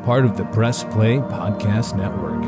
part of the Press Play Podcast Network.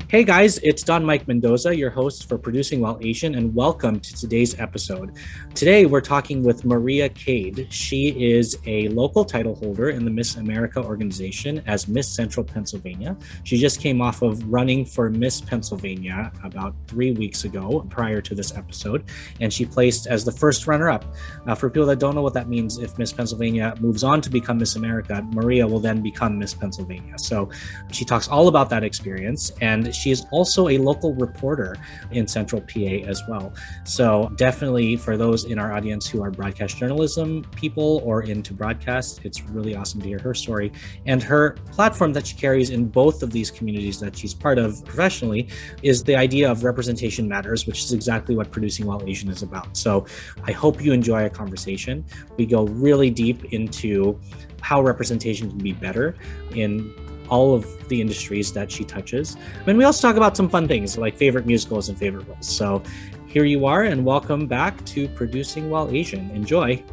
Hey guys, it's Don Mike Mendoza, your host for Producing While Asian, and welcome to today's episode. Today we're talking with Maria Cade. She is a local title holder in the Miss America organization as Miss Central Pennsylvania. She just came off of running for Miss Pennsylvania about 3 weeks ago prior to this episode, and she placed as the first runner-up. For people that don't know what that means, if Miss Pennsylvania moves on to become Miss America, Maria will then become Miss Pennsylvania. So she talks all about that experience, and she is also a local reporter in Central PA as well. So definitely for those in our audience who are broadcast journalism people or into broadcast, it's really awesome to hear her story. And her platform that she carries in both of these communities that she's part of professionally is the idea of representation matters, which is exactly what Producing While Asian is about. So I hope you enjoy our conversation. We go really deep into how representation can be better in all of the industries that she touches. And we also talk about some fun things like favorite musicals and favorite roles. So here you are, and welcome back to Producing While Asian. Enjoy.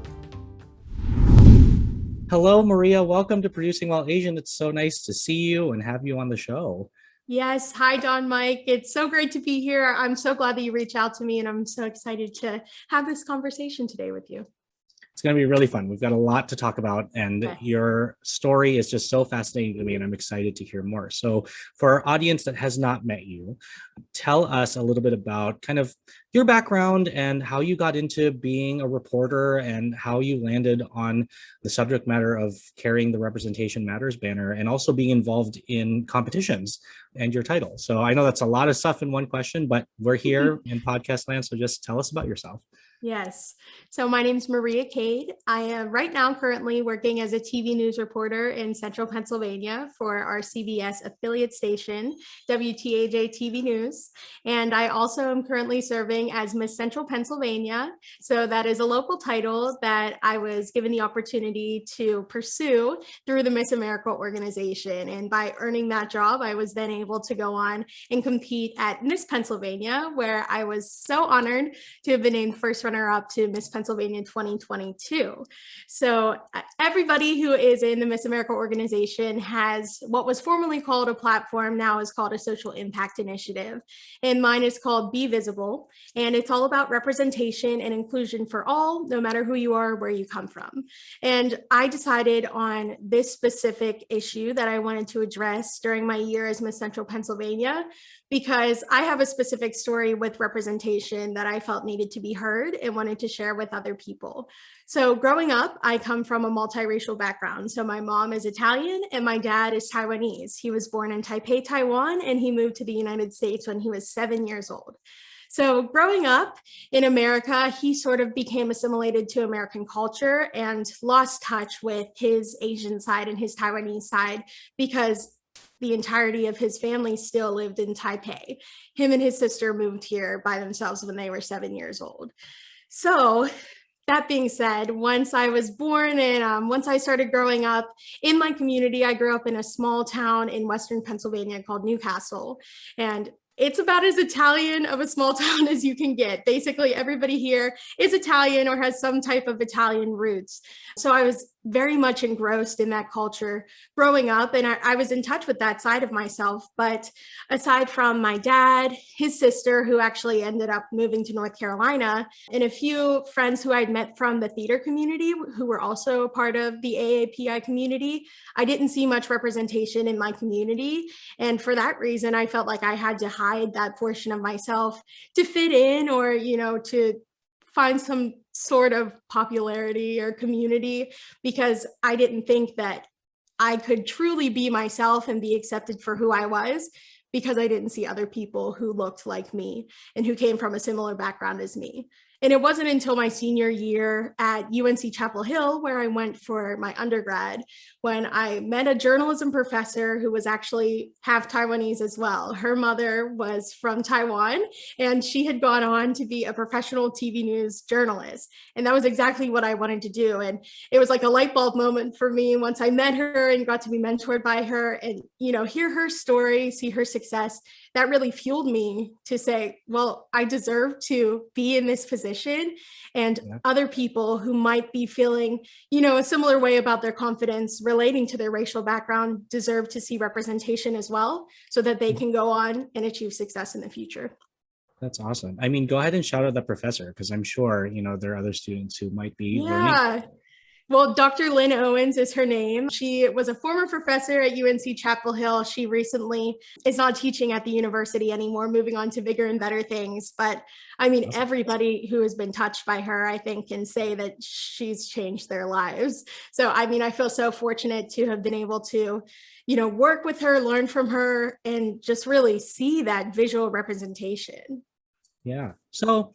Hello, Maria. Welcome to Producing While Asian. It's so nice to see you and have you on the show. Yes. Hi, Don Mike. It's so great to be here. I'm so glad that you reached out to me, and I'm so excited to have this conversation today with you. It's going to be really fun. We've got a lot to talk about, and your story is just so fascinating to me, and I'm excited to hear more. So for our audience that has not met you, tell us a little bit about kind of your background and how you got into being a reporter and how you landed on the subject matter of carrying the Representation Matters banner and also being involved in competitions and your title. So I know that's a lot of stuff in one question, but we're here in podcast land, so just tell us about yourself. Yes. So my name is Maria Cade. I am right now currently working as a TV news reporter in Central Pennsylvania for our CBS affiliate station, WTAJ TV News. And I also am currently serving as Miss Central Pennsylvania. So that is a local title that I was given the opportunity to pursue through the Miss America organization. And by earning that job, I was then able to go on and compete at Miss Pennsylvania, where I was so honored to have been named first runner-up to Miss Pennsylvania 2022. So everybody who is in the Miss America organization has what was formerly called a platform, now is called a social impact initiative. And mine is called Be Visible. And it's all about representation and inclusion for all, no matter who you are, where you come from. And I decided on this specific issue that I wanted to address during my year as Miss Central Pennsylvania, because I have a specific story with representation that I felt needed to be heard and wanted to share with other people. So growing up, I come from a multiracial background. So my mom is Italian and my dad is Taiwanese. He was born in Taipei, Taiwan, and he moved to the United States when he was 7 years old. So growing up in America, he sort of became assimilated to American culture and lost touch with his Asian side and his Taiwanese side because the entirety of his family still lived in Taipei. Him and his sister moved here by themselves when they were 7 years old. So that being said, once I was born and once I started growing up in my community, I grew up in a small town in Western Pennsylvania called Newcastle. And it's about as Italian of a small town as you can get. Basically, everybody here is Italian or has some type of Italian roots. So I was very much engrossed in that culture growing up, and I was in touch with that side of myself. But aside from my dad, his sister, who actually ended up moving to North Carolina, and a few friends who I'd met from the theater community who were also a part of the AAPI community, I didn't see much representation in my community. And for that reason, I felt like I had to hide that portion of myself to fit in or, to find some sort of popularity or community, because I didn't think that I could truly be myself and be accepted for who I was, because I didn't see other people who looked like me and who came from a similar background as me. And it wasn't until my senior year at UNC Chapel Hill, where I went for my undergrad, when I met a journalism professor who was actually half Taiwanese as well. Her mother was from Taiwan, and she had gone on to be a professional TV news journalist. And that was exactly what I wanted to do. And it was like a light bulb moment for me once I met her and got to be mentored by her and, hear her story, see her success. that really fueled me to say, well, I deserve to be in this position. And other people who might be feeling, a similar way about their confidence relating to their racial background deserve to see representation as well, so that they can go on and achieve success in the future. That's awesome. I mean, go ahead and shout out the professor, because I'm sure, there are other students who might be learning. Well, Dr. Lynn Owens is her name. She was a former professor at UNC Chapel Hill. She recently is not teaching at the university anymore, moving on to bigger and better things. But I mean, awesome. Everybody who has been touched by her, I think, can say that she's changed their lives. So, I mean, I feel so fortunate to have been able to, work with her, learn from her, and just really see that visual representation. Yeah. So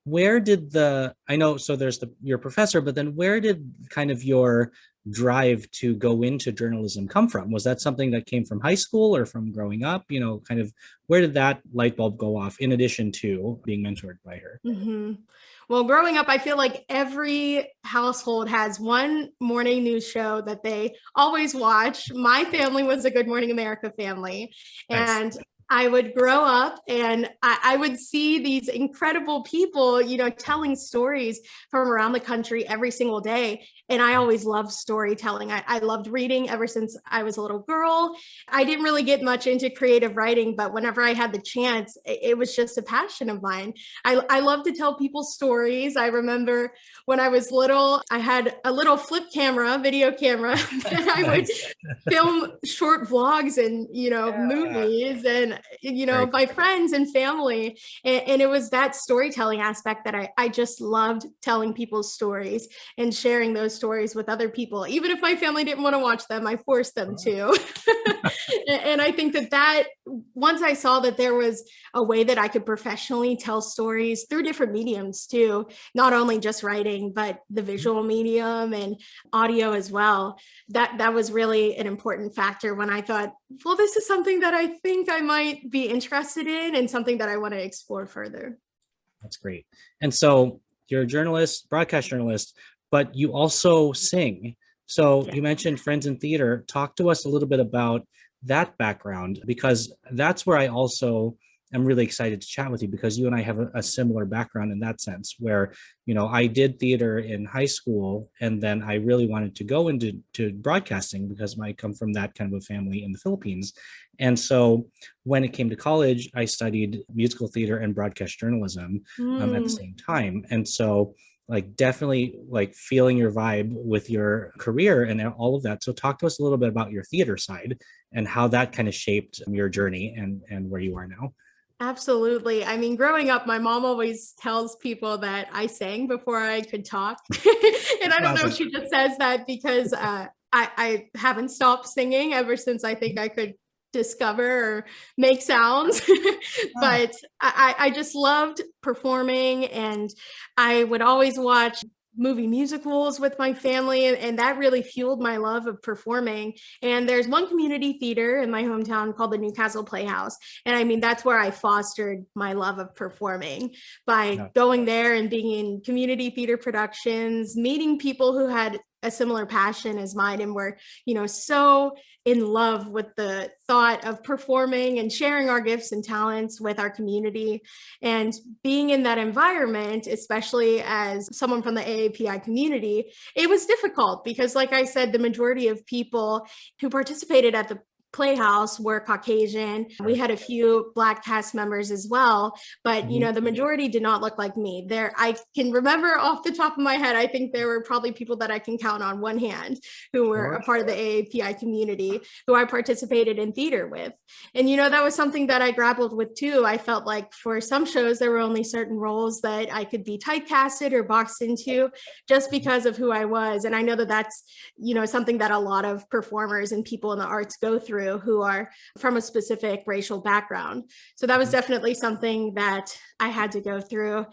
where did so there's your professor, but then where did kind of your drive to go into journalism come from? Was that something that came from high school or from growing up? Kind of where did that light bulb go off in addition to being mentored by her? Mm-hmm. Well, growing up, I feel like every household has one morning news show that they always watch. My family was a Good Morning America family. Nice. And I would grow up and I would see these incredible people, telling stories from around the country every single day. And I always loved storytelling. I loved reading ever since I was a little girl. I didn't really get much into creative writing, but whenever I had the chance, it was just a passion of mine. I love to tell people stories. I remember when I was little, I had a little flip camera, video camera, and I would film short vlogs and, movies and, my friends and family. And it was that storytelling aspect that I just loved, telling people's stories and sharing those stories with other people. Even if my family didn't want to watch them, I forced them to. And I think that once I saw that there was a way that I could professionally tell stories through different mediums too, not only just writing, but the visual medium and audio as well, that was really an important factor when I thought, well, this is something that I think I might be interested in and something that I want to explore further. That's great. And so you're a journalist, broadcast journalist, but you also sing. So you mentioned friends in theater. Talk to us a little bit about that background, because that's where I also am really excited to chat with you, because you and I have a similar background in that sense, where, I did theater in high school, and then I really wanted to go into broadcasting because I come from that kind of a family in the Philippines. And so when it came to college, I studied musical theater and broadcast journalism at the same time. And so definitely feeling your vibe with your career and all of that. So talk to us a little bit about your theater side and how that kind of shaped your journey and where you are now. Absolutely. I mean, growing up, my mom always tells people that I sang before I could talk. And I don't know if she just says that because I haven't stopped singing ever since I think I could discover or make sounds. But I just loved performing, and I would always watch movie musicals with my family, and that really fueled my love of performing. And there's one community theater in my hometown called the Newcastle Playhouse, and I mean, that's where I fostered my love of performing by going there and being in community theater productions, meeting people who had a similar passion as mine and were, so in love with the thought of performing and sharing our gifts and talents with our community. And being in that environment, especially as someone from the AAPI community, it was difficult because, like I said, the majority of people who participated at the Playhouse were Caucasian. We had a few Black cast members as well, but the majority did not look like me. I can remember off the top of my head, I think there were probably people that I can count on one hand who were a part of the AAPI community who I participated in theater with. And that was something that I grappled with too. I felt like for some shows there were only certain roles that I could be typecasted or boxed into just because of who I was. And I know that that's something that a lot of performers and people in the arts go through who are from a specific racial background. So that was definitely something that I had to go through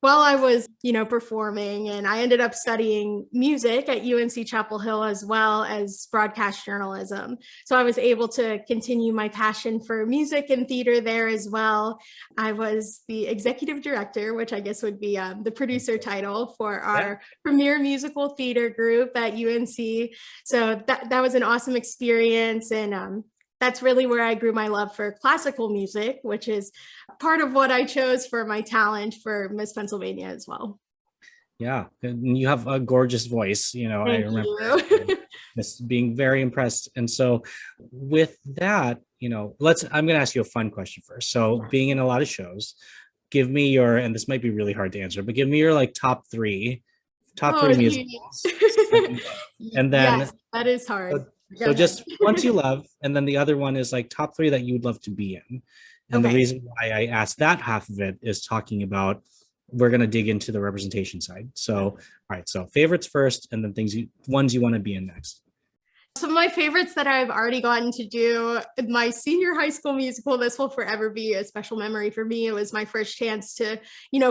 while I was, performing. And I ended up studying music at UNC Chapel Hill as well as broadcast journalism. So I was able to continue my passion for music and theater there as well. I was the executive director, which I guess would be the producer title for our premier musical theater group at UNC. So that was an awesome experience. And that's really where I grew my love for classical music, which is part of what I chose for my talent for Miss Pennsylvania as well. Yeah, and you have a gorgeous voice. I Thank remember you. just being very impressed. And so with that, I'm going to ask you a fun question first. So being in a lot of shows, give me and this might be really hard to answer, but give me your like top three musicals. And then, Yes, that is hard. so just ones you love, and then the other one is like top three that you would love to be in. And the Okay. reason why I asked that half of it is talking about, we're going to dig into the representation side. So, all right. So favorites first, and then ones you want to be in next. Some of my favorites that I've already gotten to do, my senior high school musical, this will forever be a special memory for me. It was my first chance to,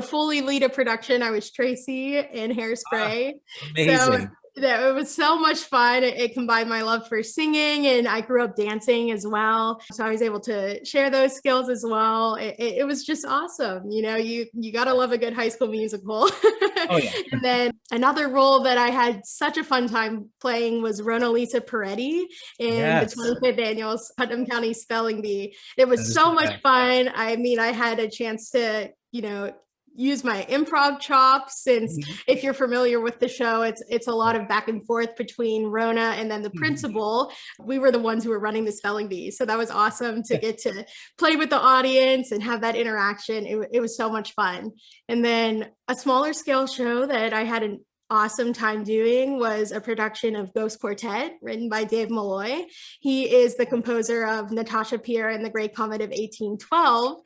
fully lead a production. I was Tracy in Hairspray. Amazing. So it was so much fun. It combined my love for singing, and I grew up dancing as well. So I was able to share those skills as well. It was just awesome. You got to love a good high school musical. Oh, yeah. And then another role that I had such a fun time playing was Rona Lisa Peretti in the 25th annual Putnam County Spelling Bee. It was so much fun. I mean, I had a chance to, use my improv chops, since if you're familiar with the show, it's a lot of back and forth between Rona and then the principal. We were the ones who were running the spelling bee. So that was awesome to get to play with the audience and have that interaction. It was so much fun. And then a smaller scale show that I had an awesome time doing was a production of Ghost Quartet, written by Dave Malloy. He is the composer of Natasha Pierre and the Great Comet of 1812,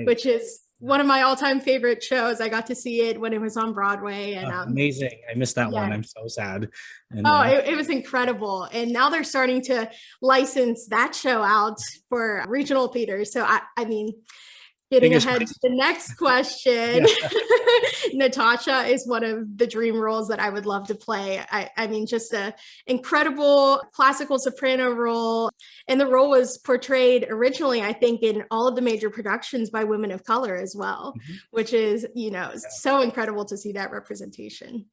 which is one of my all-time favorite shows. I got to see it when it was on Broadway, and amazing. I missed that one. I'm so sad. And, it was incredible. And now they're starting to license that show out for regional theaters. So I mean, getting ahead to the next question, Natasha is one of the dream roles that I would love to play. I mean, just an incredible classical soprano role. And the role was portrayed originally, I think, in all of the major productions by women of color as well, which is, so incredible to see that representation.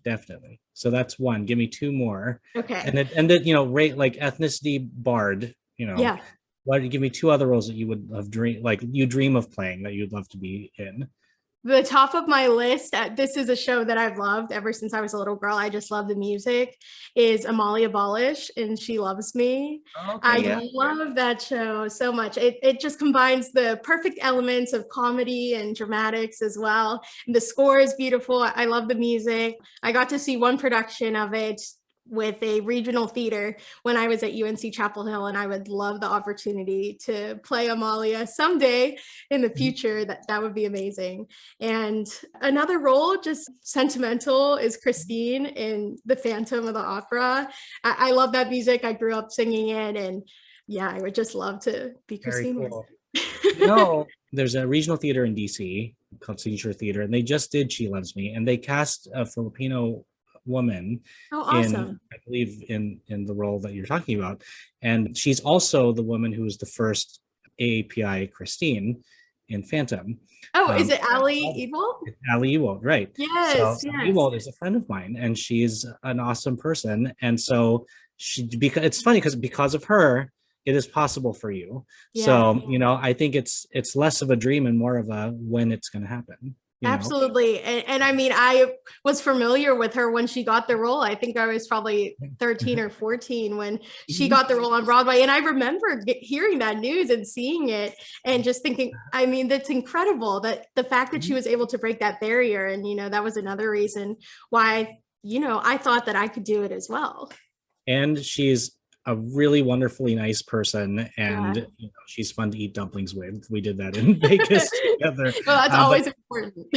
Definitely. So that's one. Give me two more. Okay. And rate like ethnicity barred, Yeah. Why don't you give me two other roles that you would have dream of playing that you'd love to be in? The top of my list, this is a show that I've loved ever since I was a little girl. I just love the music, is Amalia Balish and She Loves Me. I love that show so much. It just combines the perfect elements of comedy and dramatics as well. And the score is beautiful. I love the music. I got to see one production of it with a regional theater when I was at UNC Chapel Hill, and I would love the opportunity to play Amalia someday in the future. That would be amazing. And another role, just sentimental, is Christine in The Phantom of the Opera. I love that music. I grew up singing it, and I would just love to be Christine. Cool. There's a regional theater in DC called Signature Theater, and they just did She Loves Me, and they cast a Filipino woman awesome. I believe in the role that you're talking about, and she's also the woman who was the first AAPI Christine in Phantom. Is it Ali Ewald? Ali Ewald, right? Yes. Ali Ewald is a friend of mine, and she's an awesome person. And so it's funny because of her, it is possible for you. So I think it's less of a dream and more of a when it's going to happen. Absolutely. And I mean, I was familiar with her when she got the role. I think I was probably 13 or 14 when she got the role on Broadway. And I remember hearing that news and seeing it and just thinking, I mean, that's incredible, that the fact that she was able to break that barrier. And, that was another reason why, I thought that I could do it as well. And she's a really wonderfully nice person, and she's fun to eat dumplings with. We did that in Vegas together. Well, that's always important.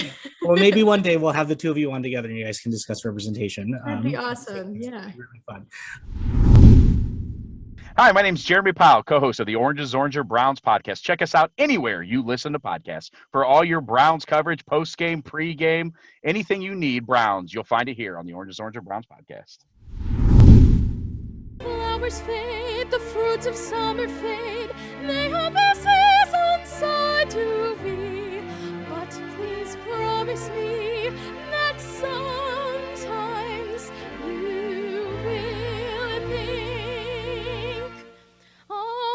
Well, maybe one day we'll have the two of you on together and you guys can discuss representation. That'd be awesome. Really fun. Hi, my name is Jeremy Powell, co-host of the Oranges, Oranger, Browns podcast. Check us out anywhere you listen to podcasts. For all your Browns coverage, post-game, pre-game, anything you need Browns, you'll find it here on the Oranges, Oranger, Browns podcast. Flowers fade, the fruits of summer fade, they have their seasons side to be, but please promise me that sometimes you will think of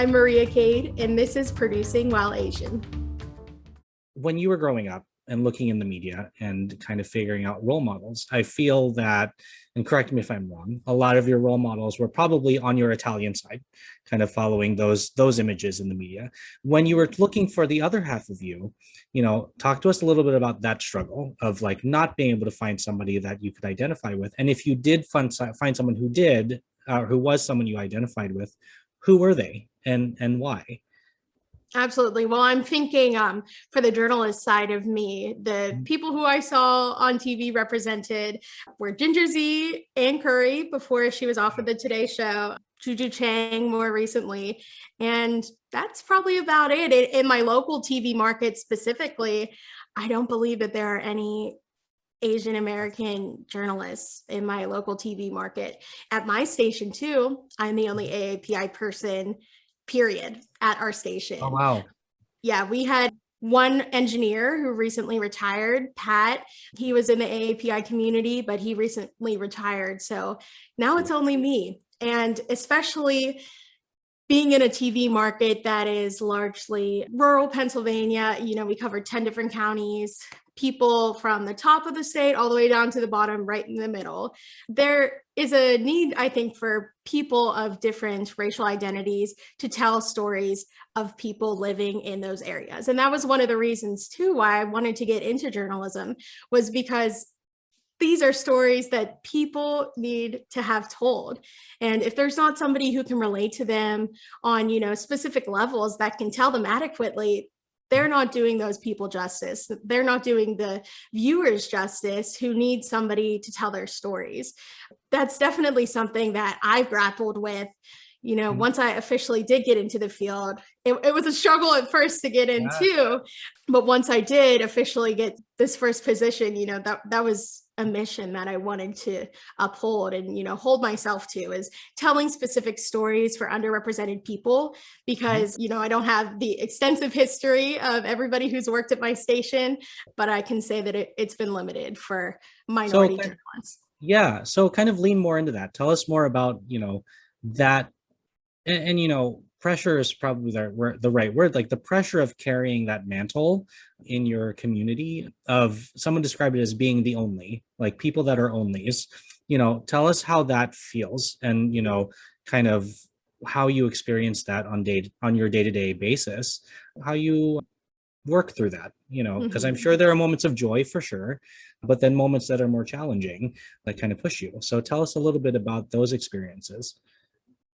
I'm Maria Cade, and this is Producing While Asian. When you were growing up and looking in the media and kind of figuring out role models, I feel that, and correct me if I'm wrong, a lot of your role models were probably on your Italian side, kind of following those images in the media. When you were looking for the other half of you, talk to us a little bit about that struggle of like not being able to find somebody that you could identify with. And if you did find someone who did, who was someone you identified with, who were they and why? Absolutely. Well, I'm thinking for the journalist side of me, the people who I saw on TV represented were Ginger Z, Ann Curry before she was off of the Today Show, Juju Chang more recently. And that's probably about it. In my local TV market specifically, I don't believe that there are any Asian American journalists in my local TV market. At my station too, I'm the only AAPI person period at our station. Oh, wow. Yeah, we had one engineer who recently retired, Pat. He was in the AAPI community, but he recently retired. So now it's only me. And especially being in a TV market that is largely rural Pennsylvania, we covered 10 different counties, people from the top of the state all the way down to the bottom, right in the middle. There is a need, I think, for people of different racial identities to tell stories of people living in those areas. And that was one of the reasons too why I wanted to get into journalism, was because these are stories that people need to have told. And if there's not somebody who can relate to them on, specific levels that can tell them adequately, they're not doing those people justice. They're not doing the viewers justice who need somebody to tell their stories. That's definitely something that I've grappled with. Once I officially did get into the field, it was a struggle at first to get into, but once I did officially get this first position, that was a mission that I wanted to uphold and, hold myself to, is telling specific stories for underrepresented people, because, I don't have the extensive history of everybody who's worked at my station, but I can say that it's been limited for minority journalists. Yeah. So kind of lean more into that. Tell us more about, that. And pressure is probably the right word, like the pressure of carrying that mantle in your community, of someone described it as being the only, like people that are onlys. Tell us how that feels, and kind of how you experience that on your day-to-day basis, how you work through that, because I'm sure there are moments of joy for sure, but then moments that are more challenging that kind of push you. So tell us a little bit about those experiences.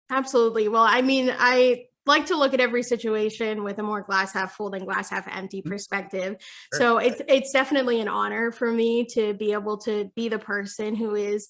Absolutely. Well, I like to look at every situation with a more glass half full than glass half empty perspective. Sure. So it's definitely an honor for me to be able to be the person who is,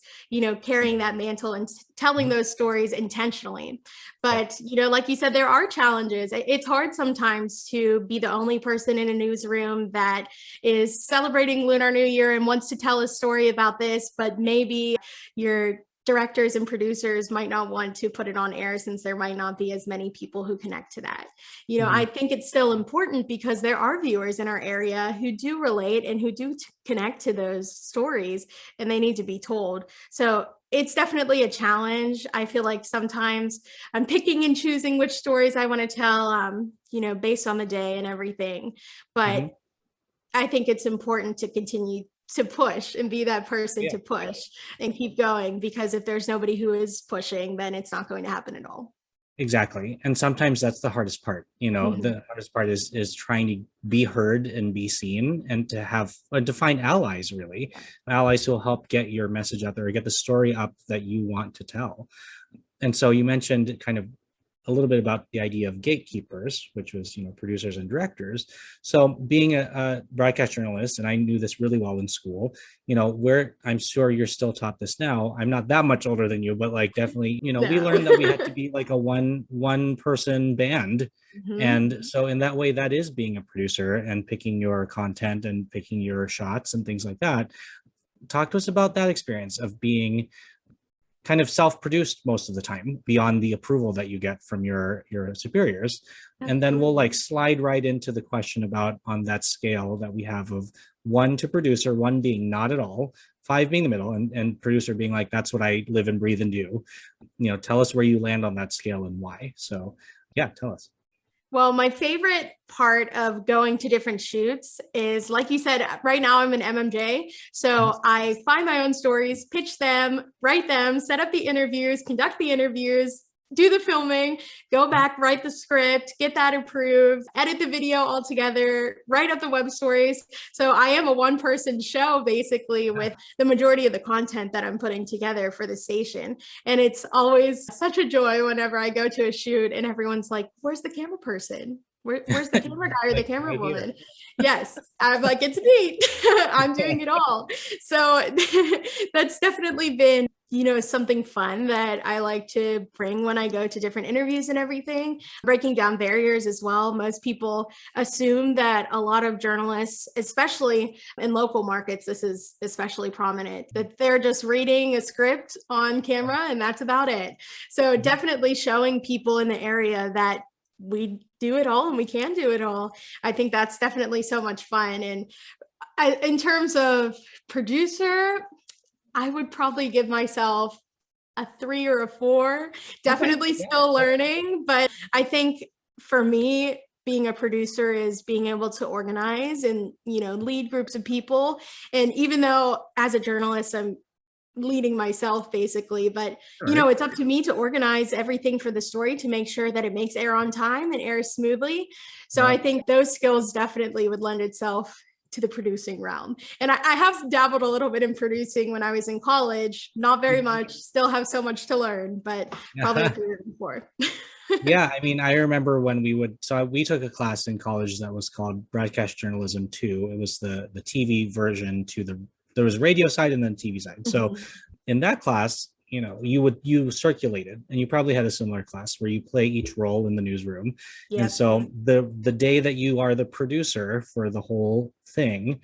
carrying that mantle and telling those stories intentionally. But, like you said, there are challenges. It's hard sometimes to be the only person in a newsroom that is celebrating Lunar New Year and wants to tell a story about this, but maybe you're directors and producers might not want to put it on air since there might not be as many people who connect to that. I think it's still important because there are viewers in our area who do relate and who do connect to those stories, and they need to be told. So it's definitely a challenge. I feel like sometimes I'm picking and choosing which stories I want to tell, based on the day and everything. But I think it's important to continue to push and be that person to push and keep going, because if there's nobody who is pushing, then it's not going to happen at all. Exactly. And sometimes that's the hardest part. The hardest part is trying to be heard and be seen, and to find allies, really, allies who will help get your message out there, or get the story up that you want to tell. And so you mentioned kind of a little bit about the idea of gatekeepers, which was, producers and directors. So being a broadcast journalist, and I knew this really well in school, where I'm sure you're still taught this now. I'm not that much older than you, but like definitely, we learned that we had to be like a one person band. And so in that way, that is being a producer and picking your content and picking your shots and things like that. Talk to us about that experience of being kind of self-produced most of the time, beyond the approval that you get from your superiors. Absolutely. And then we'll like slide right into the question about, on that scale that we have of 1 to producer, 1 being not at all, 5 being the middle, and producer being like, that's what I live and breathe and do. Tell us where you land on that scale and why. So Yeah, tell us. Well, my favorite part of going to different shoots is, like you said, right now I'm an MMJ. So I find my own stories, pitch them, write them, set up the interviews, conduct the interviews, do the filming, go back, write the script, get that approved, edit the video all together, write up the web stories. So I am a one-person show basically with the majority of the content that I'm putting together for the station. And it's always such a joy whenever I go to a shoot and everyone's like, where's the camera person? Where's the camera guy or the camera right woman? Yes, I'm like, it's me. I'm doing it all. So that's definitely been, something fun that I like to bring when I go to different interviews and everything, breaking down barriers as well. Most people assume that a lot of journalists, especially in local markets, this is especially prominent, that they're just reading a script on camera and that's about it. So definitely showing people in the area that we do it all and we can do it all. I think that's definitely so much fun. And in terms of producer, I would probably give myself a 3 or a 4. Definitely still learning, but I think for me, being a producer is being able to organize and, lead groups of people. And even though as a journalist, I'm leading myself basically, but it's up to me to organize everything for the story to make sure that it makes air on time and airs smoothly. So I think those skills definitely would lend itself to the producing realm. And I have dabbled a little bit in producing when I was in college, not very much, still have so much to learn, but probably a 3 or 4. Yeah, I mean, I remember when we took a class in college that was called Broadcast Journalism 2. It was the TV version there was radio side and then TV side. So in that class, you circulated, and you probably had a similar class where you play each role in the newsroom. Yep. And so the day that you are the producer for the whole thing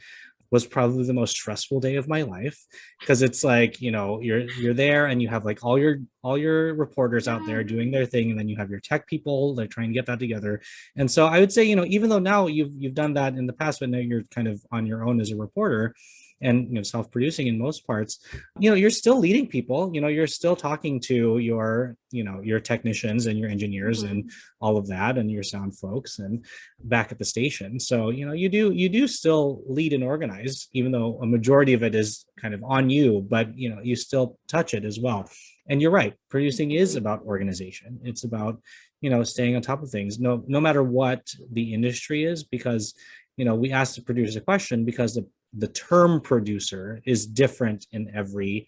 was probably the most stressful day of my life, because it's like, you're there and you have like all your reporters out there doing their thing, and then you have your tech people, they're trying to get that together. And so I would say, even though now you've done that in the past, but now you're kind of on your own as a reporter and self-producing in most parts, you're still leading people, you're still talking to your technicians and your engineers and all of that, and your sound folks and back at the station. So you do still lead and organize, even though a majority of it is kind of on you, but you still touch it as well. And you're right, producing is about organization. It's about staying on top of things, no matter what the industry is, because we asked the producer a question because the term producer is different in every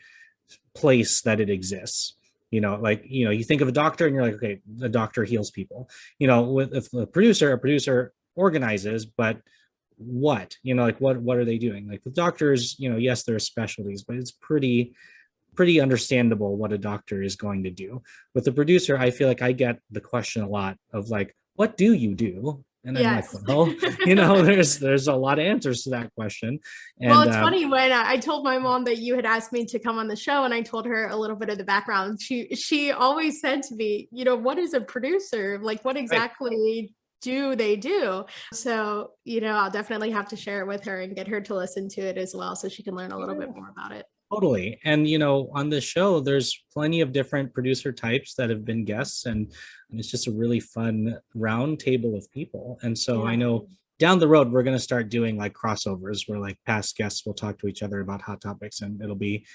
place that it exists. You think of a doctor and you're like, okay, the doctor heals people. With a producer organizes, but what? What are they doing? Like with doctors, yes, there are specialties, but it's pretty understandable what a doctor is going to do. With the producer, I feel like I get the question a lot of like, what do you do? And I'm like, well, there's a lot of answers to that question. And, well, it's funny when I told my mom that you had asked me to come on the show, and I told her a little bit of the background. She always said to me, what is a producer? Like, what exactly do they do? So, I'll definitely have to share it with her and get her to listen to it as well, so she can learn a little bit more about it. Totally. And, on this show, there's plenty of different producer types that have been guests, and it's just a really fun round table of people. And so I know down the road, we're going to start doing like crossovers where like past guests will talk to each other about hot topics, and it'll be,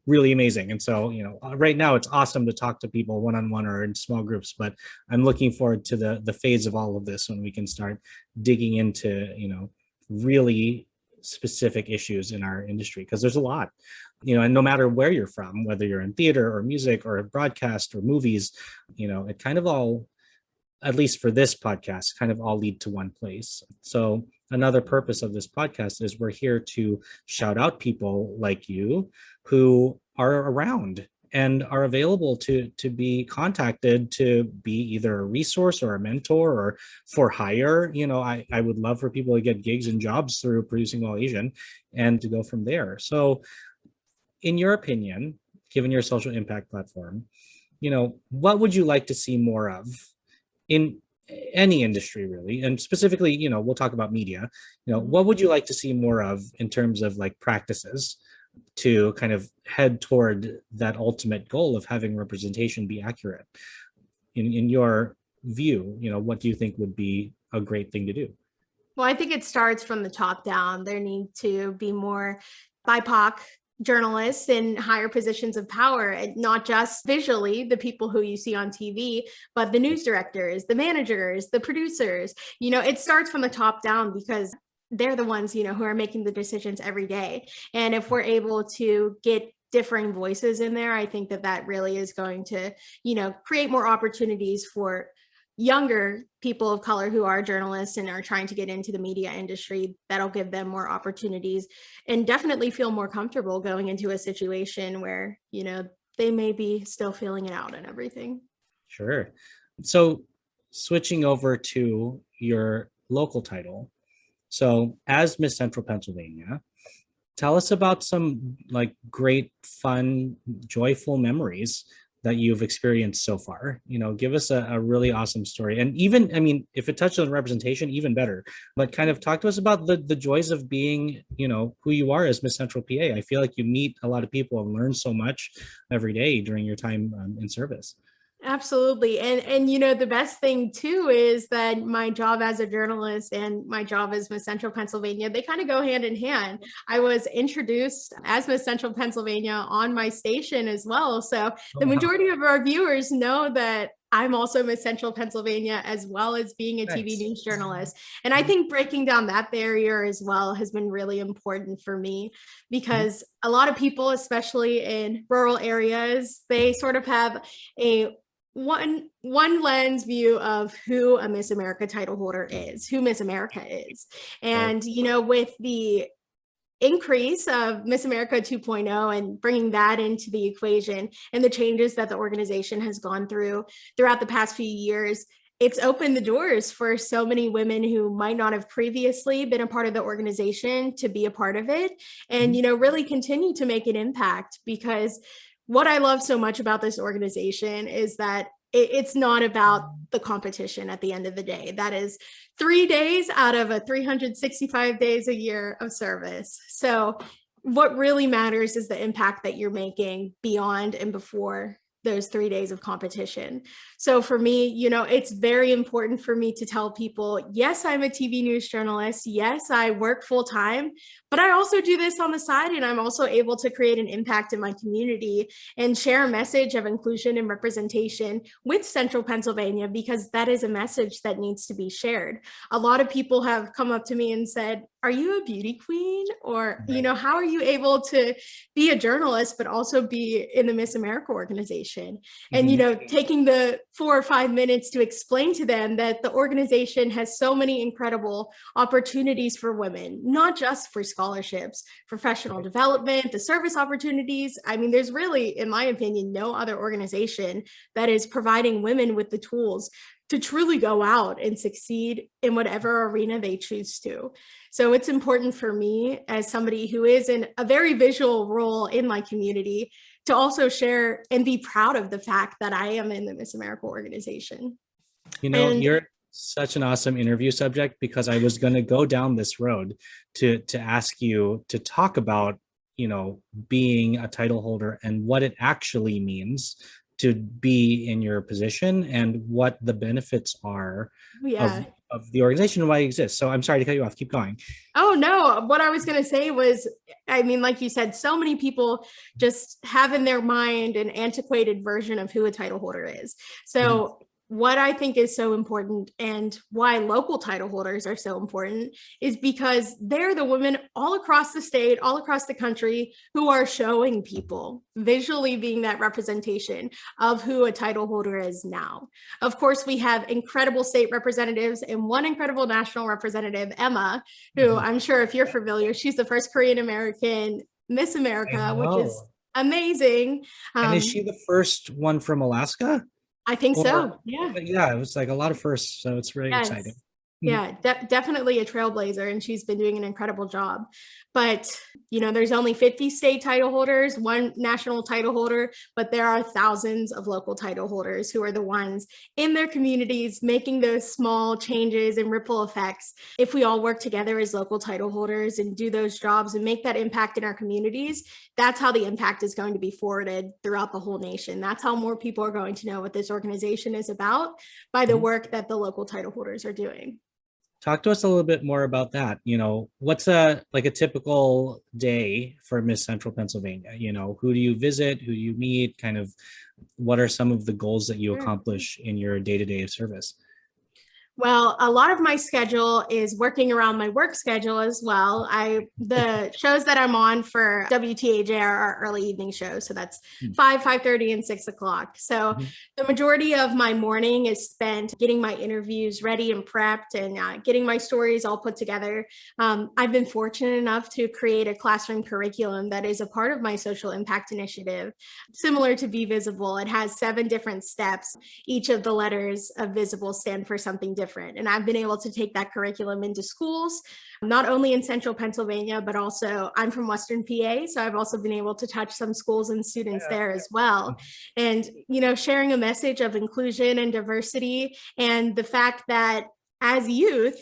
really amazing. And so, right now it's awesome to talk to people one-on-one or in small groups, but I'm looking forward to the phase of all of this when we can start digging into, really specific issues in our industry, because there's a lot, and no matter where you're from, whether you're in theater or music or broadcast or movies, it kind of all, at least for this podcast, kind of all lead to one place. So another purpose of this podcast is we're here to shout out people like you who are around and are available to be contacted to be either a resource or a mentor or for hire. I would love for people to get gigs and jobs through Producing While Asian and to go from there. So in your opinion, given your social impact platform, what would you like to see more of in any industry really? And specifically, we'll talk about media, what would you like to see more of in terms of like practices to kind of head toward that ultimate goal of having representation be accurate in your view, what do you think would be a great thing to do? Well, I think it starts from the top down. There need to be more BIPOC journalists in higher positions of power, and not just visually the people who you see on TV, but the news directors, the managers, the producers. It starts from the top down because they're the ones, who are making the decisions every day. And if we're able to get differing voices in there, I think that really is going to, create more opportunities for younger people of color who are journalists and are trying to get into the media industry. That'll give them more opportunities and definitely feel more comfortable going into a situation where, they may be still feeling it out and everything. Sure. So switching over to your local title. So as Miss Central Pennsylvania, tell us about some great, fun, joyful memories that you've experienced so far. Give us a really awesome story. And even, if it touches on representation, even better, but kind of talk to us about the joys of being, who you are as Miss Central PA. I feel like you meet a lot of people and learn so much every day during your time in service. Absolutely. And the best thing too is that my job as a journalist and my job as Miss Central Pennsylvania, they kind of go hand in hand. I was introduced as Miss Central Pennsylvania on my station as well. So the majority of our viewers know that I'm also Miss Central Pennsylvania, as well as being a TV news journalist. And I think breaking down that barrier as well has been really important for me, because a lot of people, especially in rural areas, they sort of have a one lens view of who a Miss America title holder is, who Miss America is. And, with the increase of Miss America 2.0 and bringing that into the equation and the changes that the organization has gone through throughout the past few years, it's opened the doors for so many women who might not have previously been a part of the organization to be a part of it and, really continue to make an impact. Because what I love so much about this organization is that it's not about the competition at the end of the day. That is 3 days out of a 365 days a year of service. So what really matters is the impact that you're making beyond and before those 3 days of competition. So for me, it's very important for me to tell people, yes, I'm a TV news journalist. Yes, I work full time, but I also do this on the side, and I'm also able to create an impact in my community and share a message of inclusion and representation with Central Pennsylvania, because that is a message that needs to be shared. A lot of people have come up to me and said, are you a beauty queen? Or, how are you able to be a journalist, but also be in the Miss America organization? And, taking the 4 or 5 minutes to explain to them that the organization has so many incredible opportunities for women, not just for scholarships, professional development, the service opportunities. I mean, there's really, in my opinion, no other organization that is providing women with the tools to truly go out and succeed in whatever arena they choose to. So it's important for me, as somebody who is in a very visual role in my community, to also share and be proud of the fact that I am in the Miss America organization. You're such an awesome interview subject, because I was going to go down this road to ask you to talk about, being a title holder and what it actually means to be in your position and what the benefits are of the organization and why it exists. So I'm sorry to cut you off. Keep going. Oh, no. What I was going to say was, like you said, so many people just have in their mind an antiquated version of who a title holder is. So what I think is so important, and why local title holders are so important, is because they're the women all across the state, all across the country, who are showing people, visually being that representation of who a title holder is now. Of course, we have incredible state representatives and one incredible national representative, Emma, who I'm sure if you're familiar, she's the first Korean American Miss America, which is amazing. And is she the first one from Alaska? I think so. Yeah. Yeah, it was like a lot of firsts, so it's really exciting. Yeah, definitely a trailblazer, and she's been doing an incredible job. But, there's only 50 state title holders, one national title holder, but there are thousands of local title holders who are the ones in their communities making those small changes and ripple effects. If we all work together as local title holders and do those jobs and make that impact in our communities, that's how the impact is going to be forwarded throughout the whole nation. That's how more people are going to know what this organization is about, by the work that the local title holders are doing. Talk to us a little bit more about that. What's a typical day for Miss Central Pennsylvania? Who do you visit? Who do you meet? Kind of what are some of the goals that you accomplish in your day-to-day service? Well, a lot of my schedule is working around my work schedule as well. The shows that I'm on for WTAJ are our early evening shows. So that's 5:30, and 6 o'clock. So the majority of my morning is spent getting my interviews ready and prepped and getting my stories all put together. I've been fortunate enough to create a classroom curriculum that is a part of my social impact initiative, similar to Be Visible. It has 7 different steps. Each of the letters of Visible stand for something different. And I've been able to take that curriculum into schools, not only in Central Pennsylvania, but also I'm from Western PA. So I've also been able to touch some schools and students there as well. And, sharing a message of inclusion and diversity, and the fact that as youth,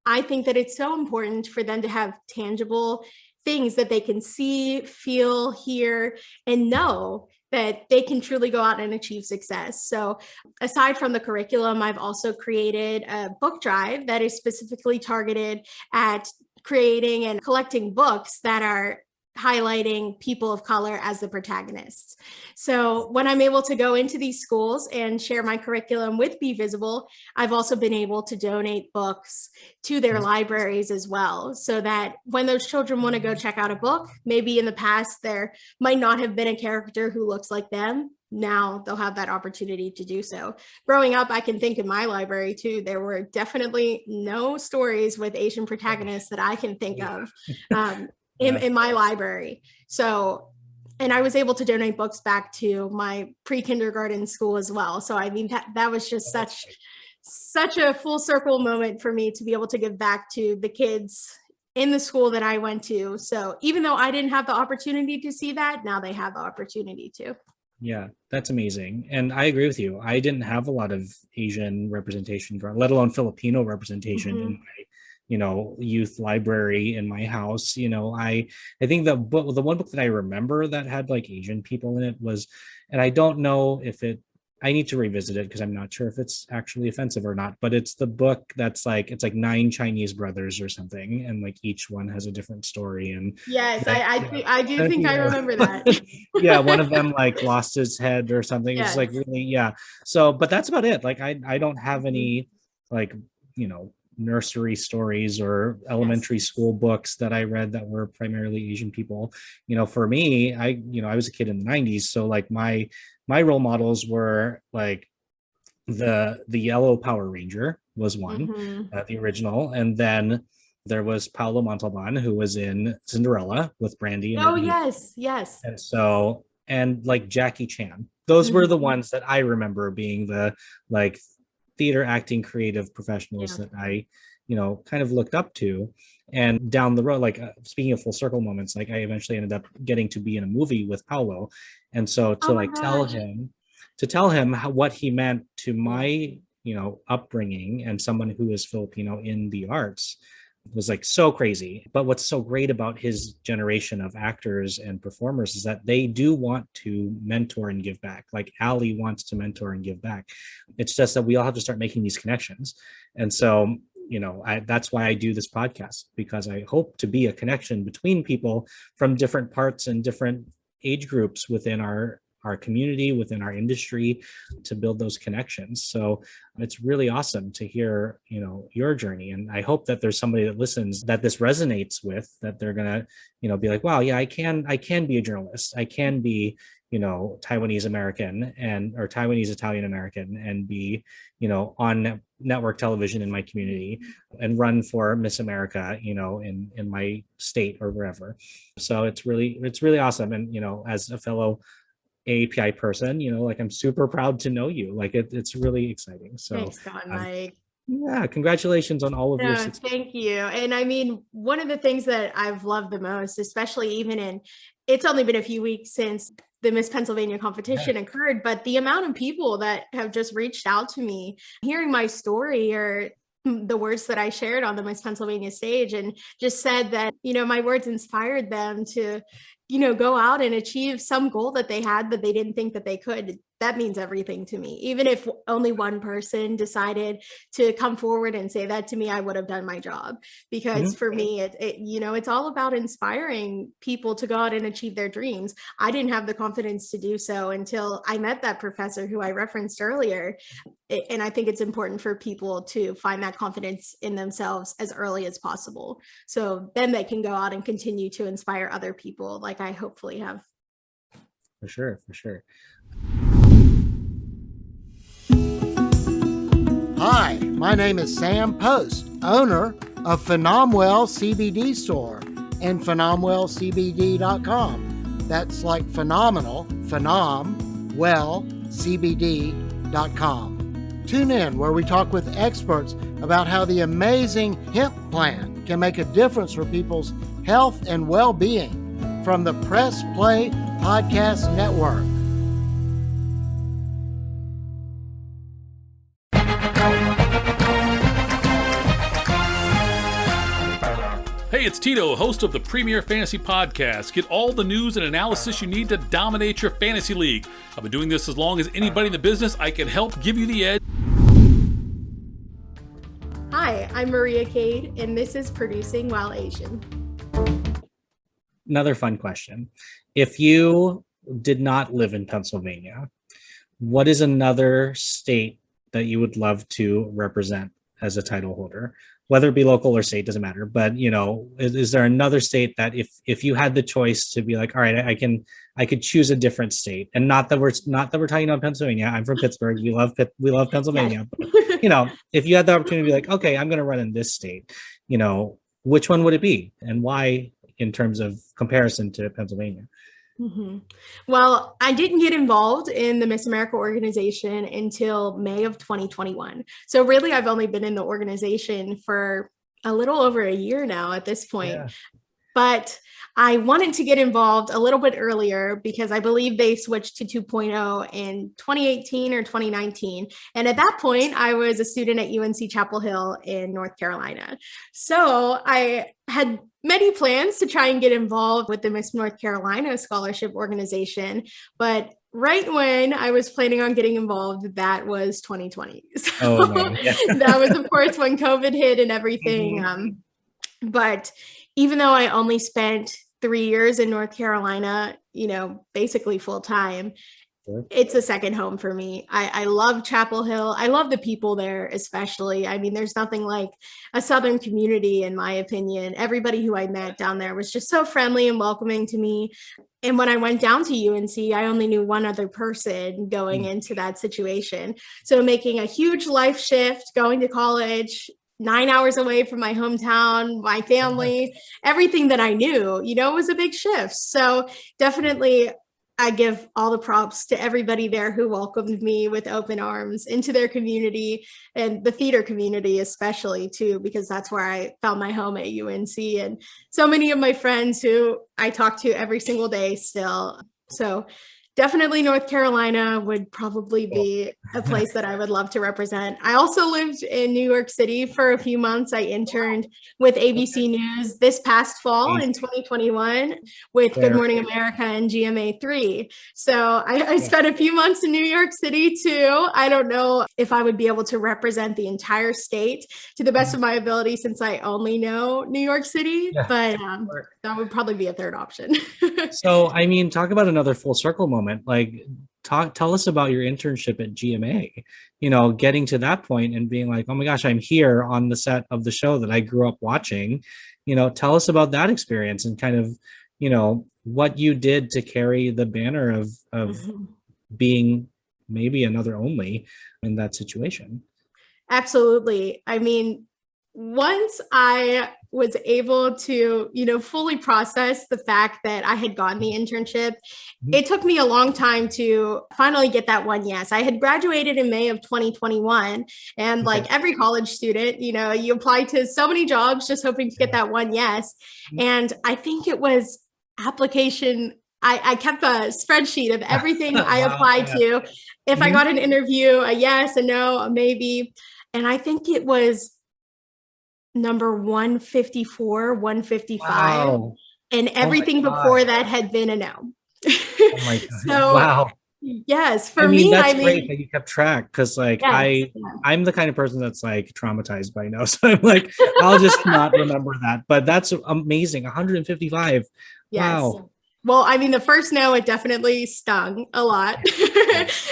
I think that it's so important for them to have tangible things that they can see, feel, hear, and know that they can truly go out and achieve success. So aside from the curriculum, I've also created a book drive that is specifically targeted at creating and collecting books that are highlighting people of color as the protagonists. So when I'm able to go into these schools and share my curriculum with Be Visible, I've also been able to donate books to their libraries as well, so that when those children want to go check out a book, maybe in the past there might not have been a character who looks like them. Now they'll have that opportunity to do so. Growing up, I can think in my library too, there were definitely no stories with Asian protagonists that I can think of. In my library. So, and I was able to donate books back to my pre-kindergarten school as well. So, I mean, that was just such a full circle moment for me to be able to give back to the kids in the school that I went to. So even though I didn't have the opportunity to see that, now they have the opportunity to. Yeah, that's amazing. And I agree with you. I didn't have a lot of Asian representation, let alone Filipino representation in my youth library in my house. I think the one book that I remember that had like Asian people in it was, and I don't know if I need to revisit it because I'm not sure if it's actually offensive or not, but it's the book that's like, it's like 9 Chinese brothers or something, and like each one has a different story. And yes, I do think I remember that. Yeah, one of them like lost his head or something. Yes. It's like really, yeah. So, but that's about it. Like I don't have any like, nursery stories or elementary school books that I read that were primarily Asian people. For me, I was a kid in the 90s. So like my role models were like the yellow Power Ranger was one, the original. And then there was Paolo Montalban, who was in Cinderella with Brandy. Oh, yes. And so, and like Jackie Chan, those were the ones that I remember being the like theater acting creative professionals that I kind of looked up to. And down the road, like speaking of full circle moments, like I eventually ended up getting to be in a movie with Paolo, and so to tell him what he meant to my upbringing and someone who is Filipino in the arts was like so crazy. But what's so great about his generation of actors and performers is that they do want to mentor and give back. Like Ali wants to mentor and give back. It's just that we all have to start making these connections. And so, that's why I do this podcast, because I hope to be a connection between people from different parts and different age groups within our community, within our industry, to build those connections. So it's really awesome to hear, your journey. And I hope that there's somebody that listens that this resonates with, that they're going to, be like, wow, yeah, I can be a journalist. I can be, Taiwanese American or Taiwanese Italian American and be, on network television in my community and run for Miss America, in my state or wherever. So it's really awesome. And, as a fellow AAPI person, like I'm super proud to know you. Like it's really exciting. So thanks, Don Mike. Yeah, congratulations on all of your No, success. thank you. And I mean, one of the things that I've loved the most, especially even in, it's only been a few weeks since the Miss Pennsylvania competition occurred, but the amount of people that have just reached out to me, hearing my story or the words that I shared on the Miss Pennsylvania stage and just said that, my words inspired them to, go out and achieve some goal that they had, but they didn't think that they could. That means everything to me. Even if only one person decided to come forward and say that to me, I would have done my job. Because for me, it's all about inspiring people to go out and achieve their dreams. I didn't have the confidence to do so until I met that professor who I referenced earlier. And I think it's important for people to find that confidence in themselves as early as possible. So then they can go out and continue to inspire other people like I hopefully have. For sure, for sure. Hi, my name is Sam Post, owner of Phenomwell CBD store and phenomwellcbd.com. That's like phenomenal, phenomwellcbd.com. Tune in where we talk with experts about how the amazing hemp plant can make a difference for people's health and well-being from the Press Play Podcast Network. Hey, it's Tito, host of the Premier Fantasy Podcast. Get all the news and analysis you need to dominate your fantasy league. I've been doing this as long as anybody in the business. I can help give you the edge. Hi, I'm Maria Cade, and this is Producing While Asian. Another fun question. If you did not live in Pennsylvania, what is another state that you would love to represent as a title holder? Whether it be local or state, doesn't matter. But, is there another state that if you had the choice to be like, all right, I could choose a different state, and not that we're talking about Pennsylvania. I'm from Pittsburgh. We love Pennsylvania. Yes. But, if you had the opportunity to be like, okay, I'm going to run in this state, which one would it be and why in terms of comparison to Pennsylvania? Mm-hmm. Well, I didn't get involved in the Miss America organization until May of 2021. So really, I've only been in the organization for a little over a year now at this point. Yeah. But I wanted to get involved a little bit earlier because I believe they switched to 2.0 in 2018 or 2019. And at that point, I was a student at UNC Chapel Hill in North Carolina. So I had many plans to try and get involved with the Miss North Carolina Scholarship Organization. But right when I was planning on getting involved, that was 2020. So that was, of course, when COVID hit and everything. Mm-hmm. But even though I only spent 3 years in North Carolina, basically full time, it's a second home for me. I love Chapel Hill. I love the people there, especially. I mean, there's nothing like a Southern community, in my opinion. Everybody who I met down there was just so friendly and welcoming to me. And when I went down to UNC, I only knew one other person going into that situation. So making a huge life shift, going to college, 9 hours away from my hometown, my family, everything that I knew, it was a big shift. So definitely I give all the props to everybody there who welcomed me with open arms into their community, and the theater community especially too, because that's where I found my home at UNC, and so many of my friends who I talk to every single day still. So definitely North Carolina would probably be a place that I would love to represent. I also lived in New York City for a few months. I interned with ABC News this past fall in 2021 with Good Morning America and GMA3. So I spent a few months in New York City too. I don't know if I would be able to represent the entire state to the best of my ability since I only know New York City, but that would probably be a third option. So, I mean, talk about another full circle moment. Like, tell us about your internship at GMA, getting to that point and being like, oh my gosh, I'm here on the set of the show that I grew up watching. Tell us about that experience and kind of, what you did to carry the banner of being maybe another only in that situation. Absolutely. I mean, once I was able to, fully process the fact that I had gotten the internship, it took me a long time to finally get that one yes. I had graduated in May of 2021. And like every college student, you apply to so many jobs just hoping to get that one yes. And I think it was application. I kept a spreadsheet of everything I applied to. If I got an interview, a yes, a no, a maybe. And I think it was number 154, 155. Wow. And everything before that had been a no. Oh my God. So, wow. Yes, for I mean, me, that's great that you kept track, because like yes, I'm the kind of person that's like traumatized by no. So I'm like, I'll just not remember that. But that's amazing. 155. yes. Wow. Well, I mean, the first no, it definitely stung a lot.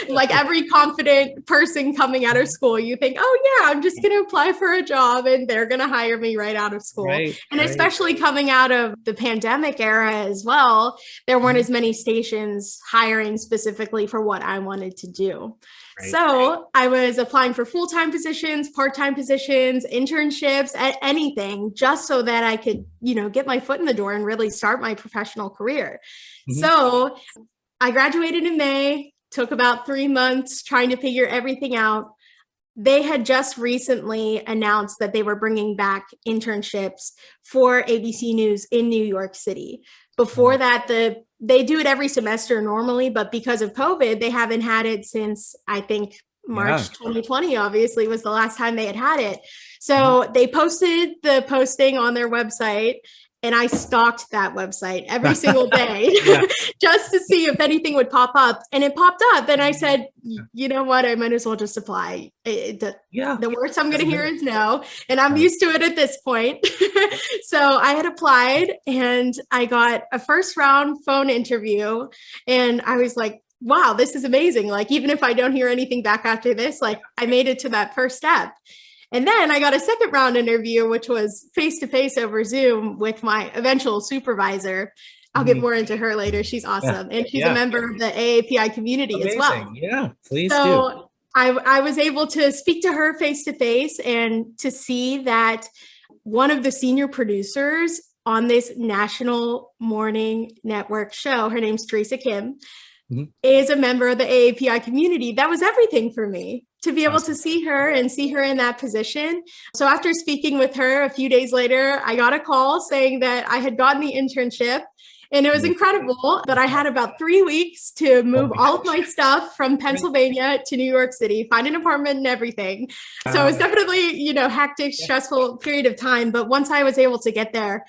Like every confident person coming out of school, you think, oh yeah, I'm just going to apply for a job and they're going to hire me right out of school. Right, And especially coming out of the pandemic era as well, there weren't as many stations hiring specifically for what I wanted to do. Right. So I was applying for full-time positions, part-time positions, internships, anything, just so that I could, get my foot in the door and really start my professional career. So I graduated in May, took about 3 months trying to figure everything out. They had just recently announced that they were bringing back internships for ABC News in New York City. Before that, they do it every semester normally, but because of COVID, they haven't had it since, I think, March 2020, obviously, was the last time they had it. So they posted the posting on their website, and I stalked that website every single day just to see if anything would pop up. And it popped up. And I said, you know what? I might as well just apply. The worst I'm going to hear is no. And I'm used to it at this point. So I had applied and I got a first round phone interview. And I was like, wow, this is amazing. Like, even if I don't hear anything back after this, like I made it to that first step. And then I got a second round interview, which was face-to-face over Zoom with my eventual supervisor. I'll get more into her later. She's awesome. And she's a member of the AAPI community as well. Yeah, please do. So I was able to speak to her face-to-face and to see that one of the senior producers on this national morning network show, her name's Teresa Kim, is a member of the AAPI community. That was everything for me, to be able to see her and see her in that position. So after speaking with her a few days later, I got a call saying that I had gotten the internship, and it was incredible. But I had about 3 weeks to move all of my stuff from Pennsylvania to New York City, find an apartment and everything. So it was definitely, hectic, stressful period of time. But once I was able to get there,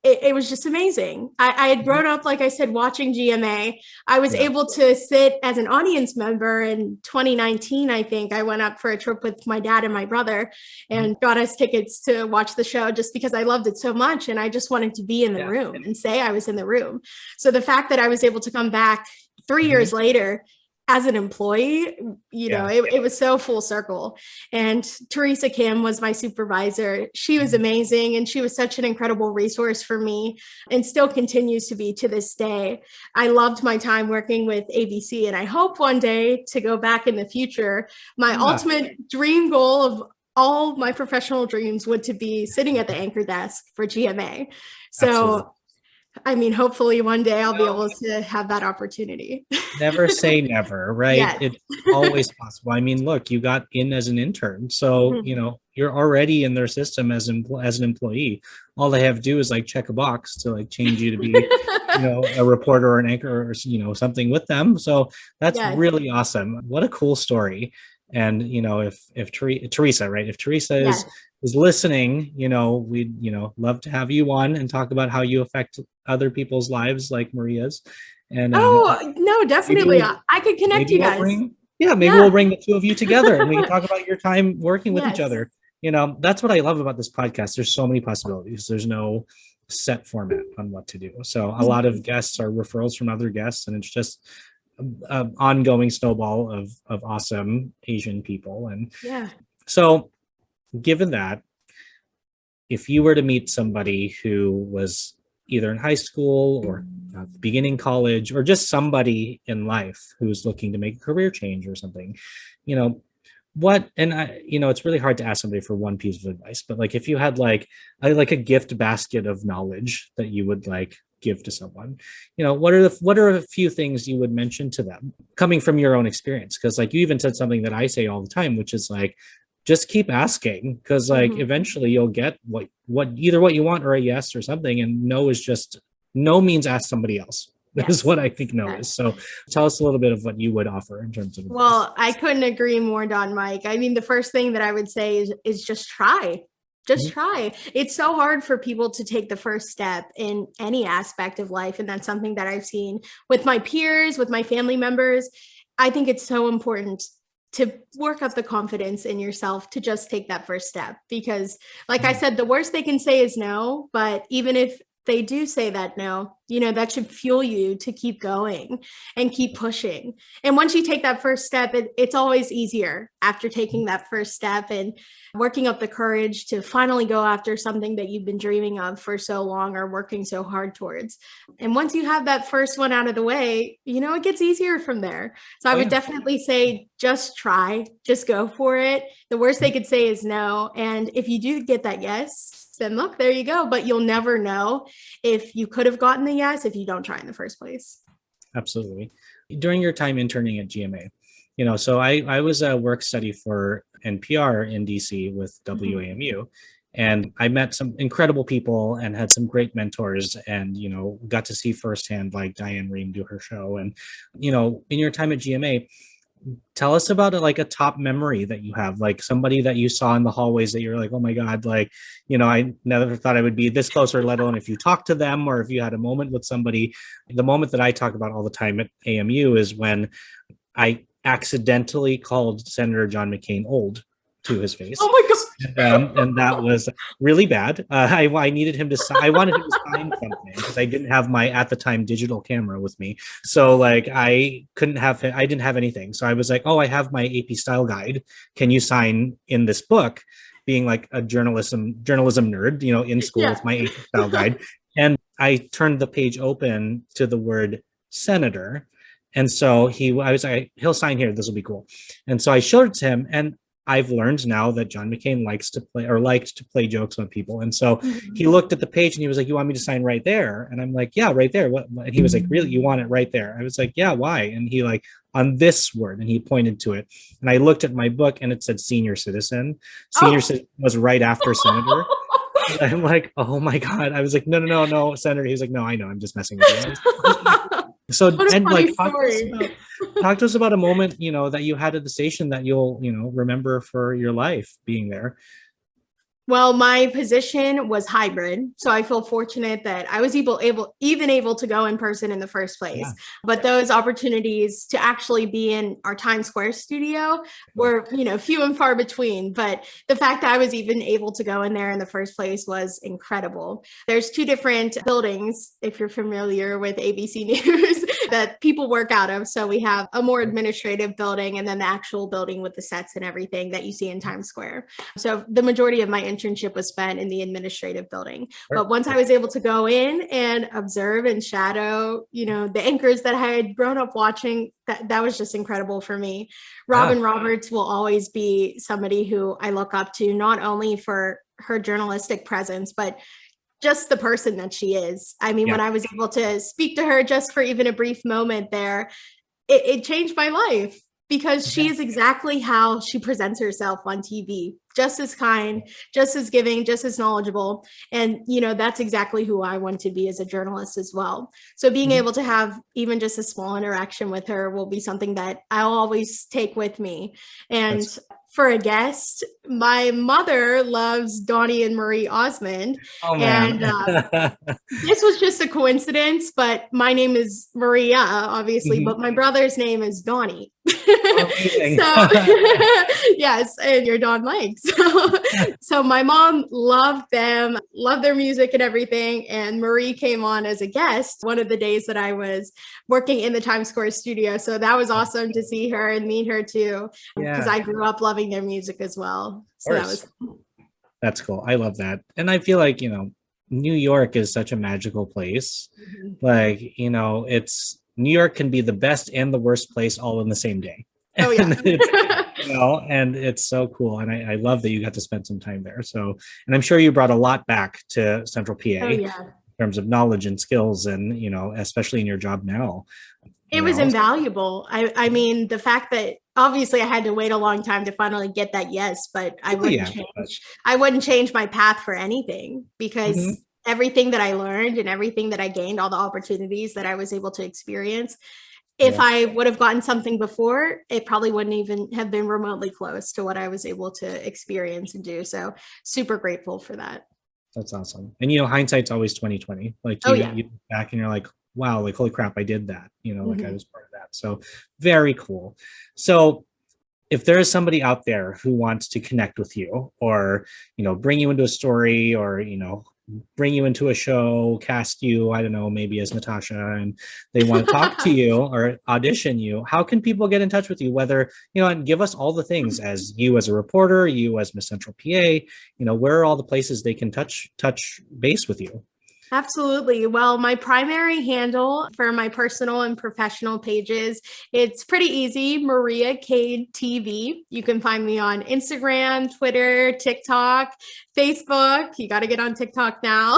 it was just amazing. I had grown up, like I said, watching GMA. I was able to sit as an audience member in 2019. I think I went up for a trip with my dad and my brother and got us tickets to watch the show just because I loved it so much. And I just wanted to be in the room and say I was in the room. So the fact that I was able to come back 3 years later as an employee, it was so full circle. And Teresa Kim was my supervisor. She was amazing. And she was such an incredible resource for me and still continues to be to this day. I loved my time working with ABC, and I hope one day to go back in the future. My ultimate dream goal of all my professional dreams would to be sitting at the anchor desk for GMA. So absolutely. I mean, hopefully one day I'll be able to have that opportunity. Never say never, right? Yes. It's always possible. I mean, look, you got in as an intern. So, you're already in their system as an employee. All they have to do is like check a box to like change you to be, a reporter or an anchor or, something with them. So that's really awesome. What a cool story. And, if Teresa, right? If Teresa is listening, we'd, love to have you on and talk about how you affect other people's lives like Maria's. And no, definitely. I could connect you guys. Maybe we'll bring the two of you together and we can talk about your time working with each other. That's what I love about this podcast. There's so many possibilities. There's no set format on what to do. So a lot of guests are referrals from other guests, and it's just an ongoing snowball of awesome Asian people. And so given that, if you were to meet somebody who was either in high school or beginning college, or just somebody in life who's looking to make a career change or something, what, and I, it's really hard to ask somebody for one piece of advice, but like if you had like a gift basket of knowledge that you would like give to someone, what are a few things you would mention to them coming from your own experience? Because like you even said something that I say all the time, which is like, just keep asking, because like eventually you'll get what either what you want or a yes or something, and no is just no means ask somebody else. This is what I think no is. So tell us a little bit of what you would offer in terms of advice. Well, I couldn't agree more, Don Mike. I mean, the first thing that I would say is just try. Just try. It's so hard for people to take the first step in any aspect of life. And that's something that I've seen with my peers, with my family members. I think it's so important to work up the confidence in yourself to just take that first step. Because like I said, the worst they can say is no, but even if they do say that no, that should fuel you to keep going and keep pushing. And once you take that first step, it's always easier after taking that first step and working up the courage to finally go after something that you've been dreaming of for so long or working so hard towards. And once you have that first one out of the way, it gets easier from there. So I would definitely say, just try, just go for it. The worst they could say is no. And if you do get that yes, then look, there you go. But you'll never know if you could have gotten the yes if you don't try in the first place. Absolutely. During your time interning at GMA, so I was a work study for NPR in DC with WAMU, and I met some incredible people and had some great mentors, and got to see firsthand like Diane Rehm do her show. And in your time at GMA, tell us about like a top memory that you have, like somebody that you saw in the hallways that you're like, oh my God, like, I never thought I would be this close, or let alone if you talk to them or if you had a moment with somebody. The moment that I talk about all the time at AMU is when I accidentally called Senator John McCain old to his face. Oh my God. And that was really bad. I needed him to I wanted him to sign something because I didn't have my, at the time, digital camera with me. So like I didn't have anything. So I was like, oh, I have my AP style guide. Can you sign in this book? Being like a journalism nerd, in school with my AP style guide. And I turned the page open to the word senator. And so I was like, he'll sign here. This will be cool. And so I showed it to him, and I've learned now that John McCain liked to play jokes on people. And so he looked at the page and he was like, you want me to sign right there? And I'm like, yeah, right there. What? And he was like, really? You want it right there? I was like, yeah, why? And he like, on this word, and he pointed to it. And I looked at my book and it said senior citizen. Senior citizen was right after senator. And I'm like, oh my God. I was like, no, senator. He's like, no, I know. I'm just messing with you. So, and like, talk to us about a moment, that you had at the station that you'll, remember for your life being there. Well, my position was hybrid, so I feel fortunate that I was able to go in person in the first place. Yeah. But those opportunities to actually be in our Times Square studio were, few and far between. But the fact that I was even able to go in there in the first place was incredible. There's two different buildings, if you're familiar with ABC News, that people work out of. So we have a more administrative building and then the actual building with the sets and everything that you see in Times Square. So the majority of my internship was spent in the administrative building. But once I was able to go in and observe and shadow, the anchors that I had grown up watching, that was just incredible for me. Robin Roberts will always be somebody who I look up to, not only for her journalistic presence, but just the person that she is. I mean, when I was able to speak to her just for even a brief moment there, it changed my life, because she is exactly how she presents herself on TV. Just as kind, just as giving, just as knowledgeable. And, that's exactly who I want to be as a journalist as well. So being able to have even just a small interaction with her will be something that I'll always take with me. And for a guest, my mother loves Donnie and Marie Osmond. Oh, man. And this was just a coincidence, but my name is Maria, obviously, but my brother's name is Donnie. So yes, and you're Don Mike. So my mom loved them, loved their music and everything. And Marie came on as a guest one of the days that I was working in the Times Square studio. So that was awesome to see her and meet her too, because I grew up loving their music as well. So that was cool. That's cool. I love that. And I feel like, New York is such a magical place. Like, New York can be the best and the worst place all in the same day. Oh, yeah. And it's so cool. And I love that you got to spend some time there. So, and I'm sure you brought a lot back to Central PA Oh, yeah. in terms of knowledge and skills and, especially in your job now. It was invaluable. I mean, the fact that obviously I had to wait a long time to finally get that yes, but I wouldn't change my path for anything, because everything that I learned and everything that I gained, all the opportunities that I was able to experience, if I would have gotten something before, it probably wouldn't even have been remotely close to what I was able to experience and do. So super grateful for that. That's awesome. And, hindsight's always 2020. Like you look back and you're like, wow, like, holy crap, I did that, like I was part of that. So very cool. So if there is somebody out there who wants to connect with you or, bring you into a story or, bring you into a show, cast you, I don't know, maybe as Natasha, and they want to talk to you or audition you, how can people get in touch with you? Whether, and give us all the things as you as a reporter, you as Miss Central PA, where are all the places they can touch base with you? Absolutely. Well, my primary handle for my personal and professional pages, it's pretty easy, Maria Cade TV. You can find me on Instagram, Twitter, TikTok, Facebook. You got to get on TikTok now.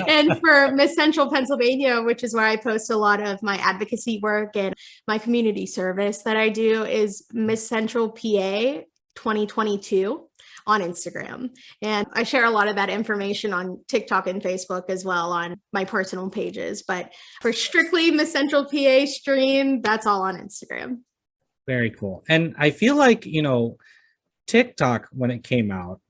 And for Miss Central Pennsylvania, which is where I post a lot of my advocacy work and my community service that I do, is Miss Central PA 2022. On Instagram. And I share a lot of that information on TikTok and Facebook as well on my personal pages. But for strictly Miss Central PA stream, that's all on Instagram. Very cool. And I feel like, TikTok, when it came out,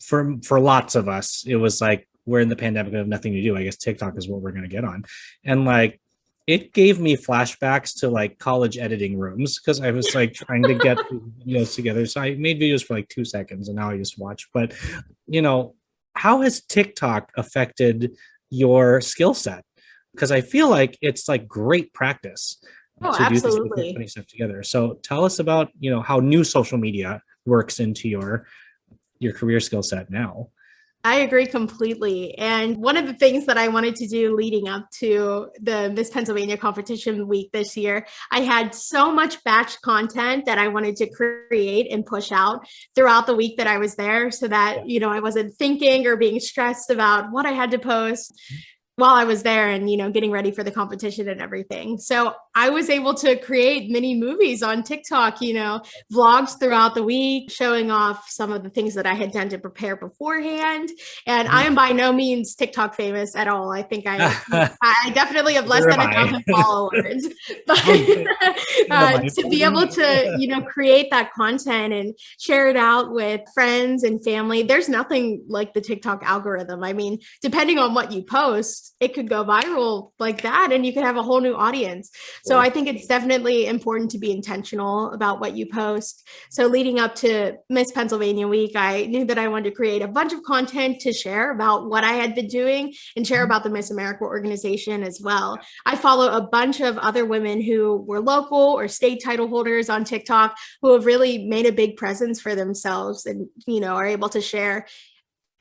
for lots of us, it was like, we're in the pandemic, we have nothing to do. I guess TikTok is what we're going to get on. And like, it gave me flashbacks to like college editing rooms because I was like trying to get videos together. So I made videos for like 2 seconds and now I just watch. But, how has TikTok affected your skill set? Because I feel like it's like great practice to do this funny stuff together. So tell us about, how new social media works into your career skill set now. I agree completely. And one of the things that I wanted to do leading up to the Miss Pennsylvania competition week this year, I had so much batch content that I wanted to create and push out throughout the week that I was there so that, I wasn't thinking or being stressed about what I had to post while I was there and, getting ready for the competition and everything. So I was able to create mini movies on TikTok, vlogs throughout the week, showing off some of the things that I had done to prepare beforehand. And I am by no means TikTok famous at all. I think I definitely have less than 1,000 followers. But to be able to, create that content and share it out with friends and family, there's nothing like the TikTok algorithm. I mean, depending on what you post, it could go viral like that and you could have a whole new audience. So I think it's definitely important to be intentional about what you post. So leading up to Miss Pennsylvania week, I knew that I wanted to create a bunch of content to share about what I had been doing and share about the Miss America organization as well. I follow a bunch of other women who were local or state title holders on TikTok who have really made a big presence for themselves and, are able to share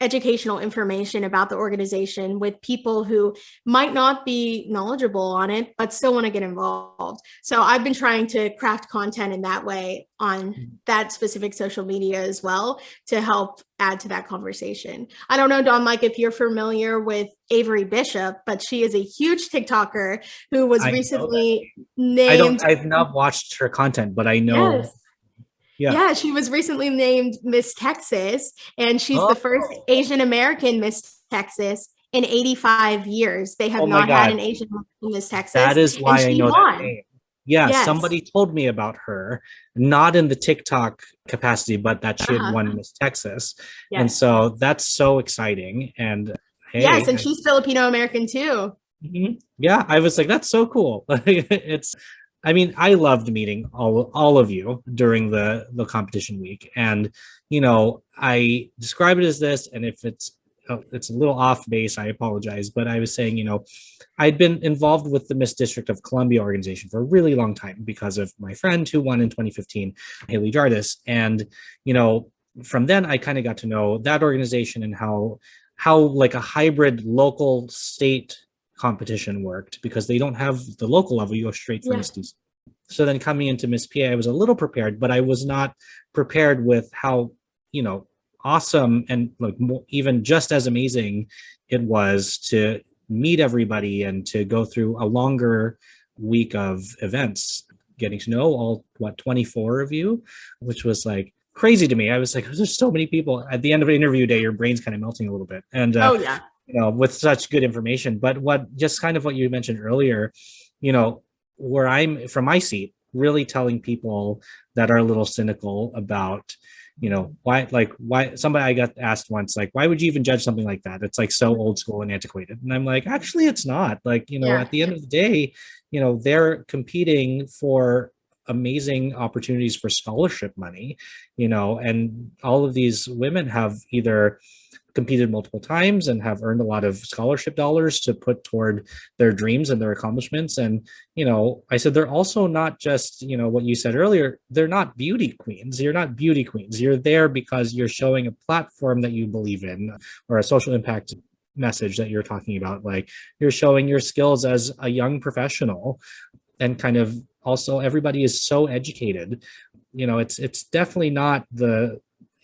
educational information about the organization with people who might not be knowledgeable on it, but still want to get involved. So I've been trying to craft content in that way on that specific social media as well to help add to that conversation. I don't know, Don Mike, if you're familiar with Avery Bishop, but she is a huge TikToker who was recently named. I've not watched her content, but I know. Yes. Yeah, she was recently named Miss Texas, and she's the first Asian American Miss Texas in 85 years. They have not had an Asian Miss Texas. That is why I know that name. Yeah, yes. Somebody told me about her, not in the TikTok capacity, but that she had won Miss Texas. Yes. And so that's so exciting. And hey, yes, and she's Filipino American too. Yeah, I was like, that's so cool. I loved meeting all of you during the competition week. And, I describe it as this, and if it's a little off base, I apologize. But I was saying, I'd been involved with the Miss District of Columbia organization for a really long time because of my friend who won in 2015, Haley Jardis. And, from then I kind of got to know that organization and how like a hybrid local state competition worked, because they don't have the local level, you go straight for Miss DC. So then coming into Miss PA, I was a little prepared, but I was not prepared with how, awesome and like even just as amazing it was to meet everybody and to go through a longer week of events, getting to know all 24 of you, which was like crazy to me. I was like, there's so many people. At the end of an interview day, your brain's kind of melting a little bit. And Oh yeah. with such good information. But just kind of what you mentioned earlier, where I'm from my seat, really telling people that are a little cynical about, why somebody I got asked once, like, why would you even judge something like that? It's like so old school and antiquated. And I'm like, actually, it's not. Like, at the end of the day, they're competing for amazing opportunities for scholarship money, and all of these women have either competed multiple times and have earned a lot of scholarship dollars to put toward their dreams and their accomplishments. And, I said, they're also not just, what you said earlier, they're not beauty queens. You're not beauty queens. You're there because you're showing a platform that you believe in or a social impact message that you're talking about. Like you're showing your skills as a young professional, and kind of also everybody is so educated. It's definitely not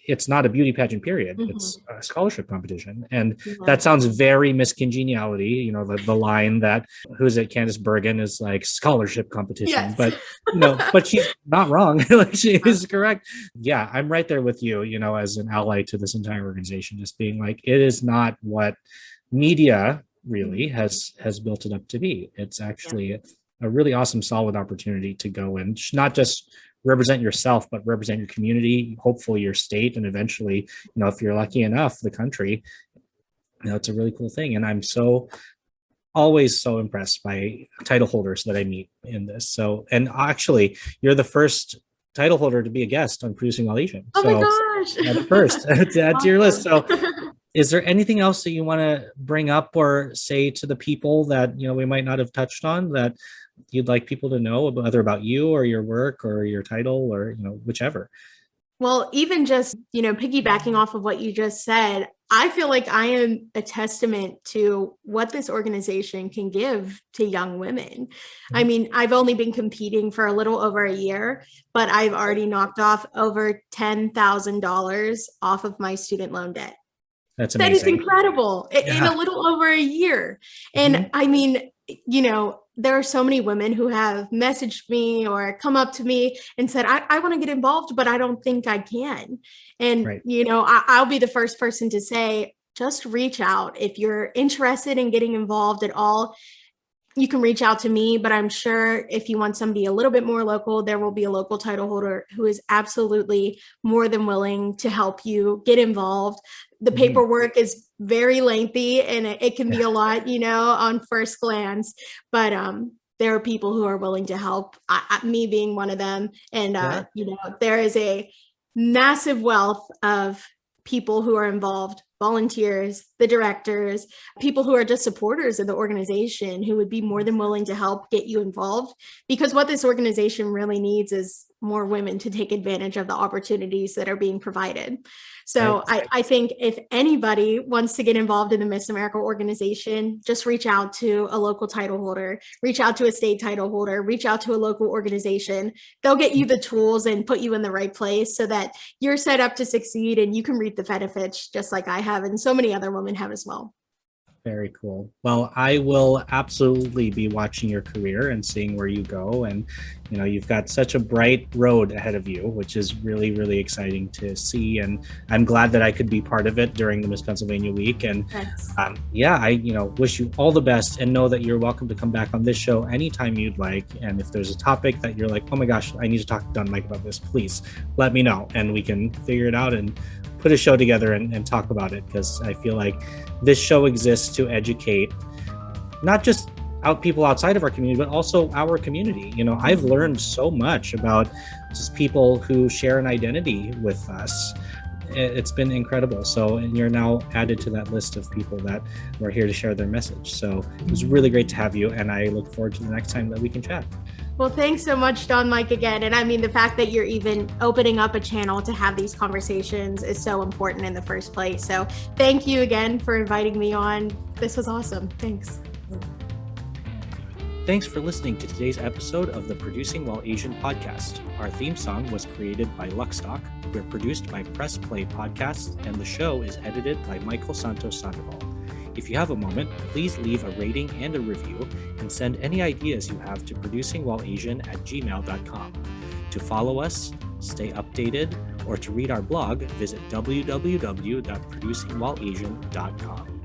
it's not a beauty pageant period. Mm-hmm. It's a scholarship competition. And that sounds very Miss Congeniality, the line that, who's it, Candice Bergen is like scholarship competition. Yes. But, but she's not wrong. Like she is correct. Yeah, I'm right there with you, as an ally to this entire organization, just being like, it is not what media really has built it up to be. It's actually a really awesome, solid opportunity to go and not just represent yourself, but represent your community, hopefully your state, and eventually, if you're lucky enough, the country. It's a really cool thing. And I'm always so impressed by title holders that I meet in this. So, and actually, you're the first title holder to be a guest on Producing While Asian. Oh my gosh. The first to add to your list. So is there anything else that you want to bring up or say to the people that, we might not have touched on that you'd like people to know, whether about you or your work or your title or, whichever? Well, even just, piggybacking off of what you just said, I feel like I am a testament to what this organization can give to young women. I mean, I've only been competing for a little over a year, but I've already knocked off over $10,000 off of my student loan debt. That's amazing. That is incredible in a little over a year. And I mean, there are so many women who have messaged me or come up to me and said, I want to get involved, but I don't think I can. And, I'll be the first person to say, just reach out. If you're interested in getting involved at all, you can reach out to me, but I'm sure if you want somebody a little bit more local, there will be a local title holder who is absolutely more than willing to help you get involved. The paperwork is very lengthy and it can be a lot, on first glance, but there are people who are willing to help, me being one of them. And, there is a massive wealth of people who are involved, volunteers, the directors, people who are just supporters of the organization who would be more than willing to help get you involved, because what this organization really needs is more women to take advantage of the opportunities that are being provided. So I think if anybody wants to get involved in the Miss America organization, just reach out to a local title holder, reach out to a state title holder, reach out to a local organization. They'll get you the tools and put you in the right place so that you're set up to succeed and you can reap the benefits just like I have and so many other women have as well. Very cool. Well, I will absolutely be watching your career and seeing where you go. And, you've got such a bright road ahead of you, which is really, really exciting to see. And I'm glad that I could be part of it during the Miss Pennsylvania week. And I, wish you all the best and know that you're welcome to come back on this show anytime you'd like. And if there's a topic that you're like, oh my gosh, I need to talk to Don Mike about this, please let me know and we can figure it out and put a show together and talk about it, because I feel like this show exists to educate not just people outside of our community, but also our community. I've learned so much about just people who share an identity with us. It's been incredible. So, and you're now added to that list of people that were here to share their message. So it was really great to have you, and I look forward to the next time that we can chat. Well, thanks so much, Don Mike, again. And I mean, the fact that you're even opening up a channel to have these conversations is so important in the first place. So thank you again for inviting me on. This was awesome. Thanks. Thanks for listening to today's episode of the Producing While Asian podcast. Our theme song was created by Luckstock. We're produced by Press Play Podcasts, and the show is edited by Michael Santos Sandoval. If you have a moment, please leave a rating and a review, and send any ideas you have to producingwhileasian@gmail.com. To follow us, stay updated, or to read our blog, visit www.producingwhileasian.com.